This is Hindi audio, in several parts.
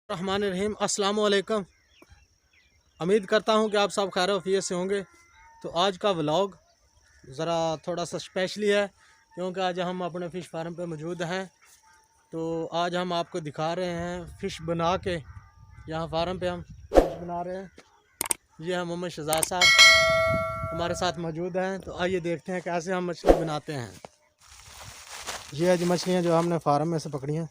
रहमान रहीम अस्सलाम वालेकुम। उम्मीद करता हूँ कि आप सब खैर वफियत से होंगे। तो आज का व्लॉग ज़रा थोड़ा सा स्पेशली है क्योंकि आज हम अपने फ़िश फार्म पे मौजूद हैं। तो आज हम आपको दिखा रहे हैं फ़िश बना के, यहाँ फार्म पे हम फ़िश बना रहे हैं। ये है मोहम्मद शहजाद साहब हमारे साथ मौजूद हैं। तो आइए देखते हैं कैसे हम मछली बनाते हैं। ये आज मछलियाँ जो हमने फार्म में से पकड़ी हैं।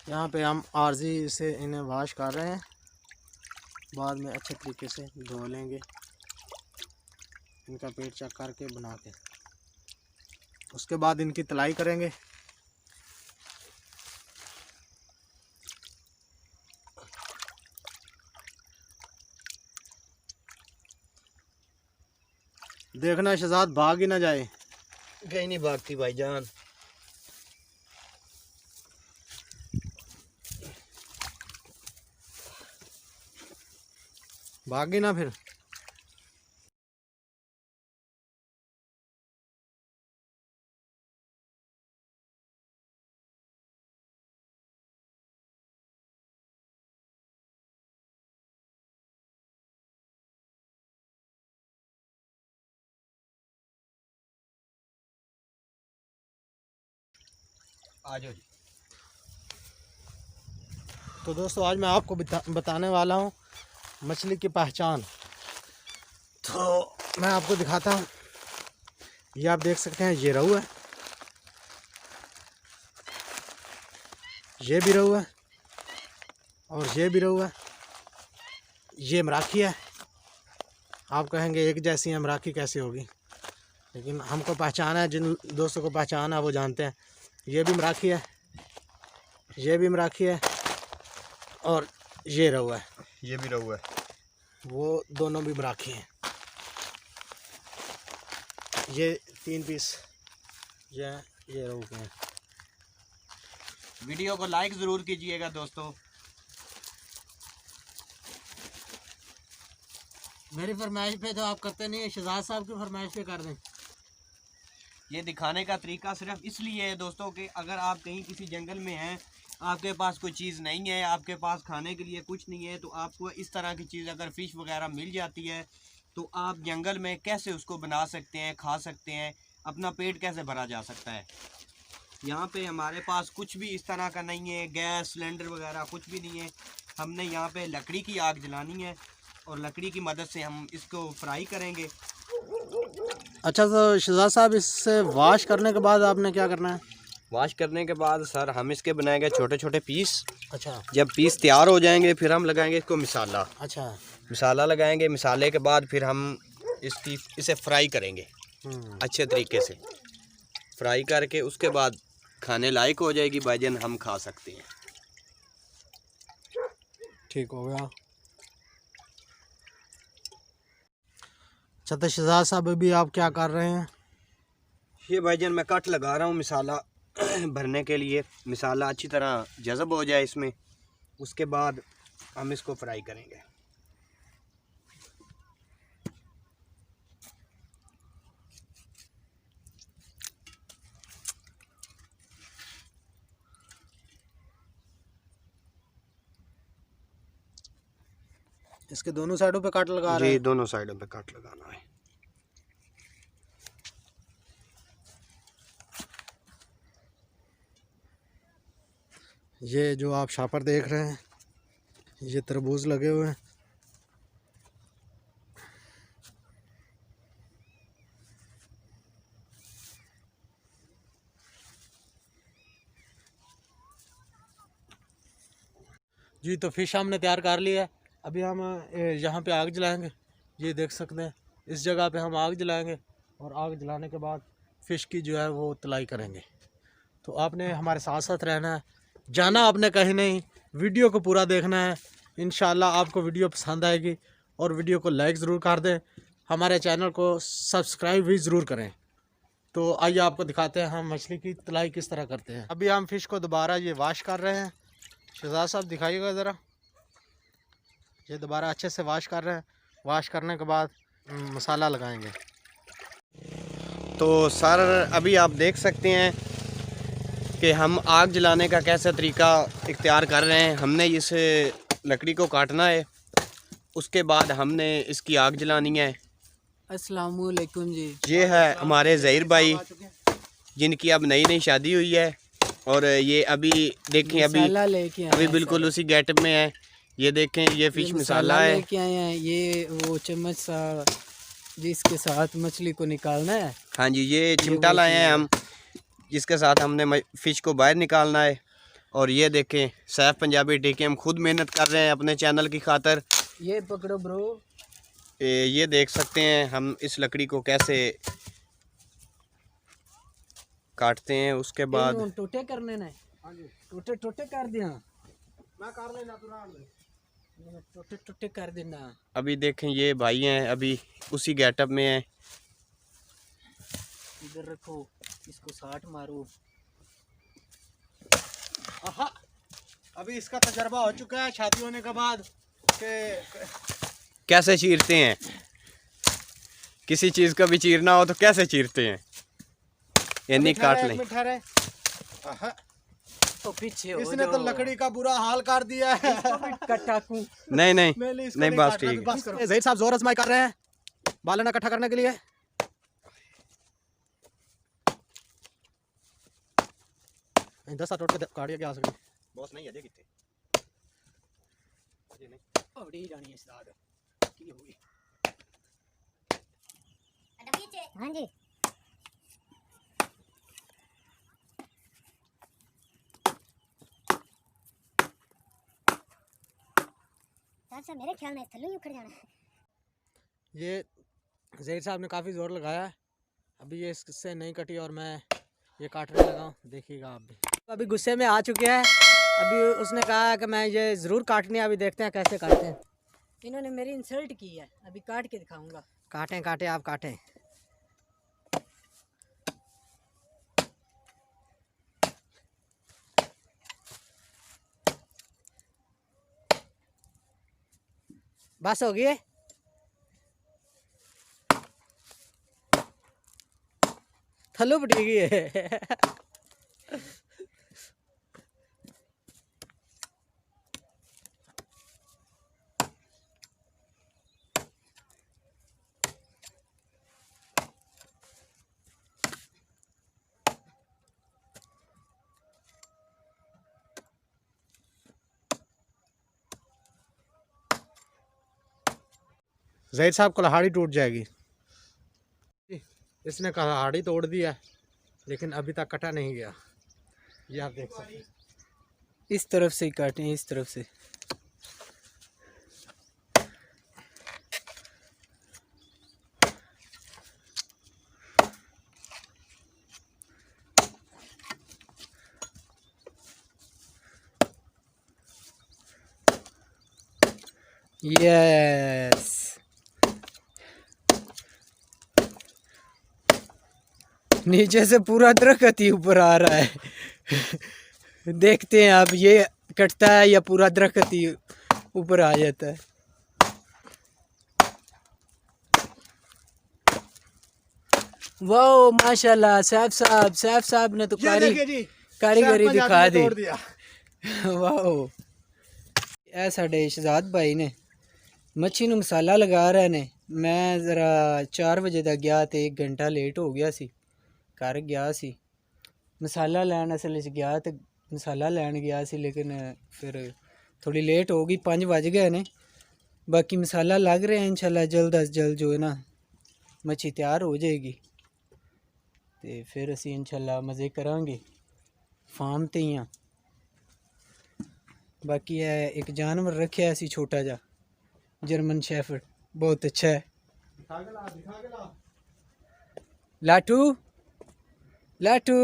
यहाँ पे हम आर्जी से इन्हें वॉश कर रहे हैं, बाद में अच्छे तरीके से धो लेंगे, इनका पेट चेक करके बना के उसके बाद इनकी तलाई करेंगे। देखना शहजाद भाग ही ना जाए। कहीं नहीं भागती भाईजान। भागी ना फिर। आ जाओ जी। तो दोस्तों आज मैं आपको बताने वाला हूँ मछली की पहचान। तो मैं आपको दिखाता हूँ, ये आप देख सकते हैं, ये रहू है, ये भी रहू है और ये भी रहू है, ये मराखी है। आप कहेंगे एक जैसी है मराखी कैसे होगी, लेकिन हमको पहचान है, जिन दोस्तों को पहचान है वो जानते हैं। ये भी मराखी है, ये भी मराखी है और ये रहू है, ये भी रहू है, वो दोनों भी मराखी हैं। ये 3 पीस ये रहू के हैं। वीडियो को लाइक ज़रूर कीजिएगा दोस्तों। मेरी फरमाइश पे तो आप करते नहीं है, शहजाद साहब की फरमाइश पे कर दें। ये दिखाने का तरीका सिर्फ इसलिए है दोस्तों कि अगर आप कहीं किसी जंगल में हैं, आपके पास कोई चीज़ नहीं है, आपके पास खाने के लिए कुछ नहीं है, तो आपको इस तरह की चीज़ अगर फ़िश वगैरह मिल जाती है तो आप जंगल में कैसे उसको बना सकते हैं, खा सकते हैं, अपना पेट कैसे भरा जा सकता है। यहाँ पे हमारे पास कुछ भी इस तरह का नहीं है, गैस सिलेंडर वगैरह कुछ भी नहीं है। हमने यहाँ पे लकड़ी की आग जलानी है और लकड़ी की मदद से हम इसको फ्राई करेंगे। अच्छा, तो शहजाद साहब इससे वॉश करने के बाद आपने क्या करना है? वॉश करने के बाद सर हम इसके बनाएंगे छोटे छोटे पीस। अच्छा, जब पीस तैयार हो जाएंगे फिर हम लगाएंगे इसको मसाला। अच्छा, मसाला लगाएंगे, मसाले के बाद फिर हम इसे फ्राई करेंगे अच्छे तरीके से। फ्राई करके उसके बाद खाने लायक हो जाएगी भाईजान, हम खा सकते हैं। ठीक हो गया। अच्छा, तो शहजाद साहब अभी आप क्या कर रहे हैं? ये भाईजान मैं कट लगा रहा हूँ मसाला भरने के लिए। मसाला अच्छी तरह जज़ब हो जाए इसमें, उसके बाद हम इसको फ्राई करेंगे। इसके दोनों साइडों पे काट लगा रहे जी, हैं? दोनों साइडों पे कट लगाना है। ये जो आप शापर देख रहे हैं, ये तरबूज लगे हुए हैं। जी, तो फिश हमने तैयार कर लिया है। अभी हम यहाँ पे आग जलाएंगे। ये देख सकते हैं, इस जगह पे हम आग जलाएंगे और आग जलाने के बाद फ़िश की जो है वो तलाई करेंगे। तो आपने हमारे साथ साथ रहना है, जाना आपने कहीं नहीं, वीडियो को पूरा देखना है। इंशाल्लाह आपको वीडियो पसंद आएगी और वीडियो को लाइक ज़रूर कर दें, हमारे चैनल को सब्सक्राइब भी ज़रूर करें। तो आइए आपको दिखाते हैं हम मछली की तलाई किस तरह करते हैं। अभी हम फ़िश को दोबारा ये वाश कर रहे हैं। शहजाद साहब दिखाइएगा ज़रा, ये दोबारा अच्छे से वाश कर रहे हैं। वाश करने के बाद मसाला लगाएंगे। तो सर अभी आप देख सकते हैं कि हम आग जलाने का कैसा तरीका इख्तियार कर रहे हैं। हमने इस लकड़ी को काटना है, उसके बाद हमने इसकी आग जलानी है। अस्सलामुअलैकुम जी। ये है हमारे ज़हीर भाई जिनकी अब नई नई शादी हुई है और ये अभी देखें अभी बिल्कुल उसी गेटअप में है। ये देखें ये फ़िश मसाला है लेके आए हैं। ये वो चम्मच सा जिसके साथ मछली को निकालना है। हाँ जी, ये चिमटा लाए हैं हम जिसके साथ हमने फ़िश को बाहर निकालना है। और ये देखें सैफ पंजाबी टिक्की हम खुद मेहनत कर रहे हैं अपने चैनल की खातर। ये पकड़ो ब्रो। ये देख सकते हैं हम इस लकड़ी को कैसे काटते हैं। उसके बाद टोटे करने ने। टोटे टोटे कर दिया, मैं कर लेना, टोटे टोटे कर देना। अभी देखें ये भाई हैं अभी उसी गेटअप में हैं। इधर रखो, इसको 60 मारो। आहा, अभी इसका तजर्बा हो चुका है शादी होने के बाद कि कैसे चीरते हैं, किसी चीज़ का भी चीरना हो तो कैसे चीरते हैं, यानी काट लें। तो पीछे हो इसने तो लकड़ी का बुरा हाल कर दिया है। नहीं नहीं नहीं, बस ठीक है। ज़हीर साहब जोर आजमाई कर रहे हैं बालन इकट्ठा करने के लिए। दस टोट के काटिए क्या आ सकती बॉस नहीं है देख इतने अबड़ी जानी है साद की होगी। हाँ जी सर मेरे ख्याल में थल्लू ही उखड़ जाना है। ये ज़हीर साहब ने काफ़ी ज़ोर लगाया है, अभी ये इससे नहीं कटी और मैं ये काटने लगा हूँ, देखिएगा आप भी। अभी गुस्से में आ चुके हैं, अभी उसने कहा है कि मैं ये ज़रूर काटनी है। अभी देखते हैं कैसे काटते हैं। इन्होंने मेरी इंसल्ट की है, अभी काट के दिखाऊंगा। काटें काटें आप काटें। बस हो गई, थल्लू पटी गई है। ज़हीर साहब कुल्हाड़ी टूट जाएगी। इसने कुल्हाड़ी तोड़ दी है लेकिन अभी तक कटा नहीं गया, ये आप देख सकते हैं। इस तरफ से ही काटें, इस तरफ से। यस, नीचे से पूरा दरख्त ही ऊपर आ रहा है। देखते हैं अब ये कटता है या पूरा दरख्त ही ऊपर आ जाता है। वाह माशाल्लाह, सैफ साहब ने तो कारीगरी दिखा दी। वाह, ऐ साडे शहजाद भाई ने मच्छी ਨੂੰ मसाला लगा रहे ने। मैं ज़रा 4 ਵਜੇ ਦਾ ਗਿਆ ਤੇ 1 घंटा लेट हो गया सी। घर गया सी मसाला लैन, असल च गया तो मसाला लैन गया सी, लेकिन फिर थोड़ी लेट हो गई, 5 बज गए ने। बाकी मसाला लग रहा है, इंशाल्लाह जल्द अज जल्द जो है ना मच्छी तैयार हो जाएगी तो फिर असी इंशाल्लाह मज़े करांगे फार्म ते ही। बाकी है एक जानवर रखे असी छोटा जा, जर्मन शेफर्ड, बहुत अच्छा है। लाटू लाटू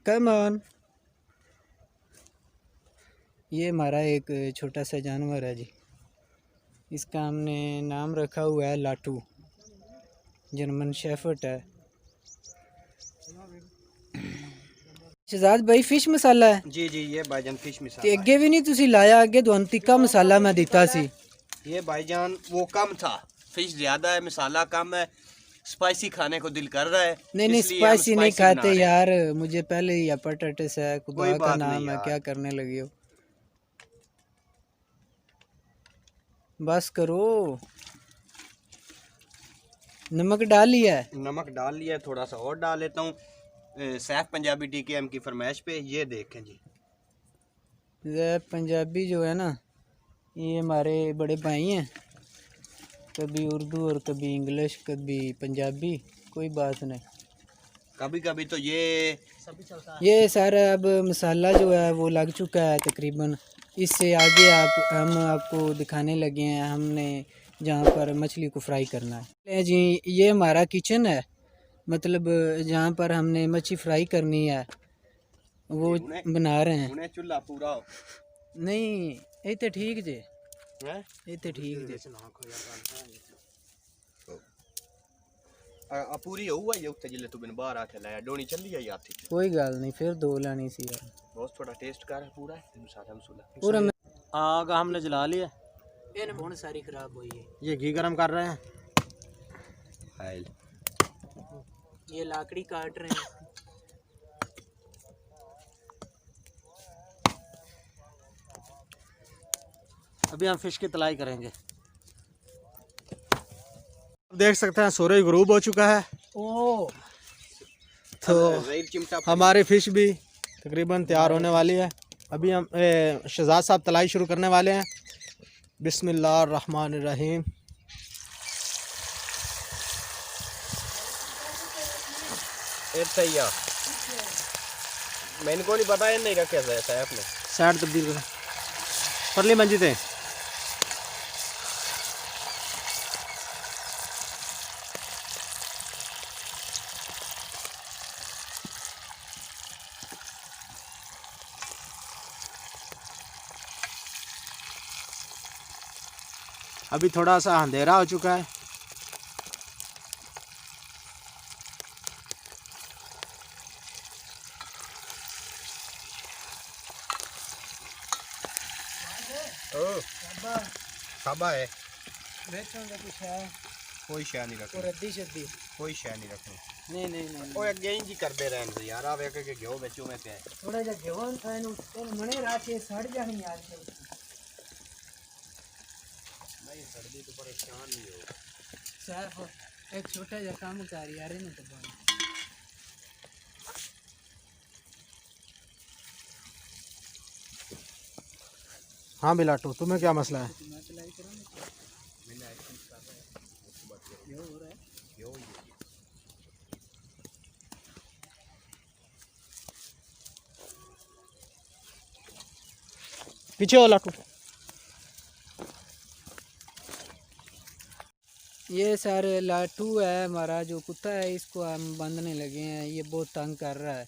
कम ऑन। ये हमारा एक छोटा सा जानवर है जी, इसका हमने नाम रखा हुआ है लाटू, जर्मन शेफर्ड है। शहजाद भाई फिश मसाला है जी जी, ये भाईजान फिश ते मसाला अगे भी नहीं तुसी लाया, अगे तुहानू तिक्का मसाला मैं दिता सी। ये भाईजान वो कम था, फिश ज्यादा है, मसाला कम है, स्पाइसी खाने को दिल कर रहा है। नहीं इसलिए हम स्पाइसी नहीं बना खाते रहे हैं। यार, मुझे पहले ही हेपेटाइटिस है, खुदा कोई का बात नाम नहीं है, यार। क्या करने लगी हो, बस करो। नमक डाल लिया है? नमक डाल लिया, थोड़ा सा और डाल लेता हूँ सैफ पंजाबी TKM की फरमाइश पे। ये देखें जी, ये पंजाबी जो है ना, ये हमारे बड़े भाई हैं, कभी उर्दू और कभी इंग्लिश कभी पंजाबी, कोई बात नहीं। कभी कभी तो ये ये सारा अब मसाला जो है वो लग चुका है तकरीबन, इससे आगे हम आपको दिखाने लगे हैं हमने जहाँ पर मछली को फ्राई करना है जी। ये हमारा किचन है, मतलब जहाँ पर हमने मच्छी फ्राई करनी है वो बना रहे हैं। उन्हें चूल्हा पूरा हो नहीं ये तो ठीक जे, है? ये तो ठीक जे। पूरी हुआ ये उत्ते जिले तू बिन बाहर आके लाया डोनी चली है यार थी। कोई गल नहीं, फिर दो लानी सी यार, बहुत थोड़ा टेस्ट कर पूरा है मसाला मसूला पूरा। आग हमने जला लिया, ये बहुत सारी खराब हुई है। ये घी गरम कर रहे हैं। हाइल ये लाकड़ी काट रहे हैं। अभी हम फिश की तलाई करेंगे। देख सकते हैं सूरज गुरूब हो चुका है, ओ तो ज़हीर चिमटा हमारी फिश भी तकरीबन तैयार होने वाली है। अभी हम शहजाद साहब तलाई शुरू करने वाले हैं। बिस्मिल्लाहिर्रहमानिर्रहीम। सैया मैंने को नहीं पता है, नहीं रखे सैफ ने साइड तब्दील करें, परली मंजिल है। अभी थोड़ा सा अंधेरा हो चुका है, खाबा है, कुछ है कोई शय नहीं रखनी, रद्दी शद्दी कोई शय नहीं रखनी। नहीं नहीं नहीं ओए अगे इंज ही करदे रहन से यार, आ वेख के घिओ बेचो में पे थोड़ा जा घेवन एनु मणे राखे सड़ जानी यार। नहीं सर्दी तो परेशान नहीं हो। सिर्फ एक छोटा जा काम कर यार ने तो बन। हाँ बिलाटू, तुम्हें क्या मसला है? पीछे हो लाटू। ये सर लाटू है हमारा जो कुत्ता है, इसको हम बांधने लगे हैं, ये बहुत तंग कर रहा है।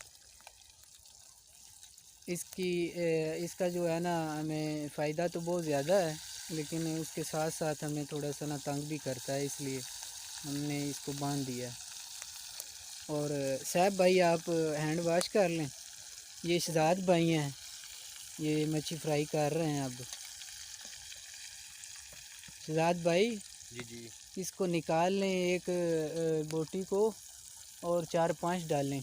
इसका जो है ना हमें फ़ायदा तो बहुत ज़्यादा है, लेकिन उसके साथ साथ हमें थोड़ा सा ना तंग भी करता है, इसलिए हमने इसको बांध दिया। और साहब भाई आप हैंड वॉश कर लें। ये शहजाद भाई हैं, ये मच्छी फ्राई कर रहे हैं। अब शहजाद भाई जी जी, इसको निकाल लें एक बोटी को और 4-5 डालें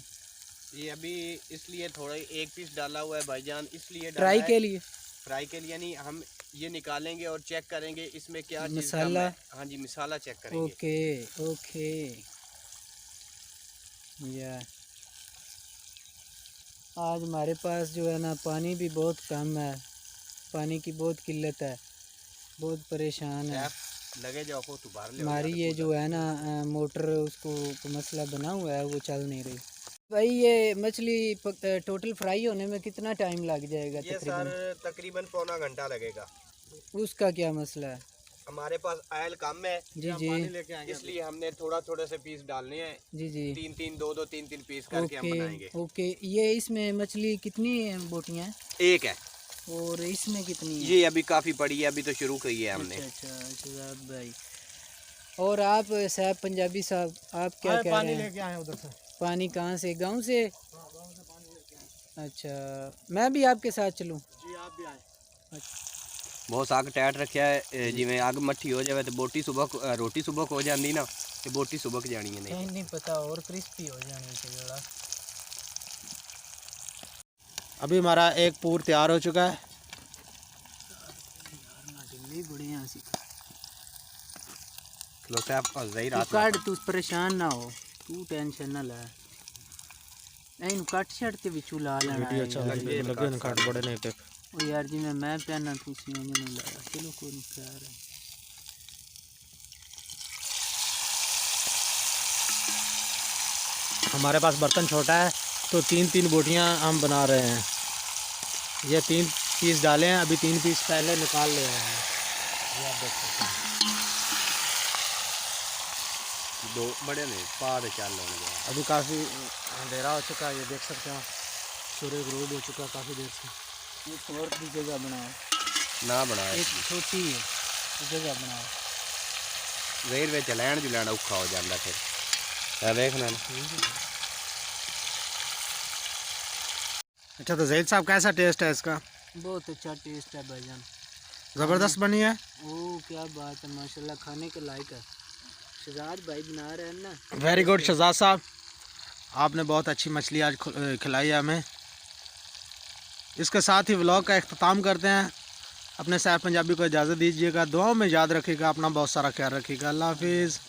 ये अभी इसलिए थोड़ा एक पीस डाला हुआ है भाईजान, इसलिए ट्राई के लिए। फ्राई के लिए नहीं, हम ये निकालेंगे और चेक करेंगे इसमें क्या चीज़ मसाला। कम है। हाँ जी, मसाला चेक करेंगे। ओके ओके या आज हमारे पास जो है ना पानी भी बहुत कम है, पानी की बहुत किल्लत है, बहुत परेशान है। लगे जाओ को तू बाहर ले हमारी ये जो है ना मोटर उसको मसला बना हुआ है, वो चल नहीं रही। भाई ये मछली टोटल फ्राई होने में कितना टाइम लग जाएगा? ये सर तकरीबन पौना घंटा लगेगा। उसका क्या मसला है? हमारे पास ऑयल कम है जी हम जी पानी लेके आएंगे। इसलिए हमने थोड़ा थोड़े से पीस डालने हैं। जी जी। 3-3 2-2 3-3 पीस करके हम ओके बनाएंगे। ओके। ये इसमें मछली कितनी बोटियाँ हैं एक है और इसमें कितनी है? ये, अभी काफ़ी पड़ी है, अभी तो शुरू की है हमने। अच्छा अच्छा शहजाद भाई। और आप साहब पंजाबी साहब, आप क्या कह पानी रहे हैं? लेके आए उधर से। पानी कहाँ से, गांव से? अच्छा, मैं भी आपके साथ चलूँ? जी आप भी आए। बहुत अग टाइट रखा है, जिमें अग मट्ठी हो जाए तो बोटी सुबह रोटी सुबह हो जाती ना, तो बोटी सुबह जानी है नहीं। नहीं पता, और क्रिस्पी हो जानी चाहिए थोड़ा। अभी हमारा एक पूर तैयार हो चुका है। बढ़िया सी खलोता है तू काट, तू परेशान ना हो, तू टेंशन ना ले। नहीं कट शट के विचू ला लेना है अच्छा यार। लगे न काट बड़े नहीं टेक। ओ यार जिवें मैं पहना तू सी उवें नहीं लाया। चलो कोई नहीं प्यार है। हमारे पास बर्तन छोटा है तो 3-3 बोटियां हम बना रहे हैं। ये 3 पीस डाले हैं, अभी 3 पीस पहले निकाल ले रहे हैं। ये आप देख सकते हैं। दो बड़े नहीं पार चल रहे अभी काफ़ी अंधेरा हो चुका है, ये देख सकते हैं। सूर्य ग्रूब हो चुका है काफ़ी देर से। एक और भी जगह बनाओ, ना बना एक छोटी है जगह बनाओ। ਜ਼ਹਿਰ ਵਿੱਚ ਲੈਣ ਜੁਲੈਣ ਔਖਾ ਹੋ ਜਾਂਦਾ ਫਿਰ। ਇਹ ਵੇਖਣਾ अच्छा तो जहीद साहब कैसा टेस्ट है इसका? बहुत अच्छा टेस्ट है भाईजान, ज़बरदस्त बनी है। ओ क्या बात है, माशाल्लाह खाने के लायक है। शहजाद भाई बना रहे हैं ना। वेरी गुड शहजाद साहब, आपने बहुत अच्छी मछली आज खिलाई है हमें। इसके साथ ही व्लॉग का अख्ताम करते हैं। अपने साहब पंजाबी को इजाज़त दीजिएगा, दुआओं में याद रखिएगा, अपना बहुत सारा ख्याल रखिएगा। अल्लाह हाफिज़।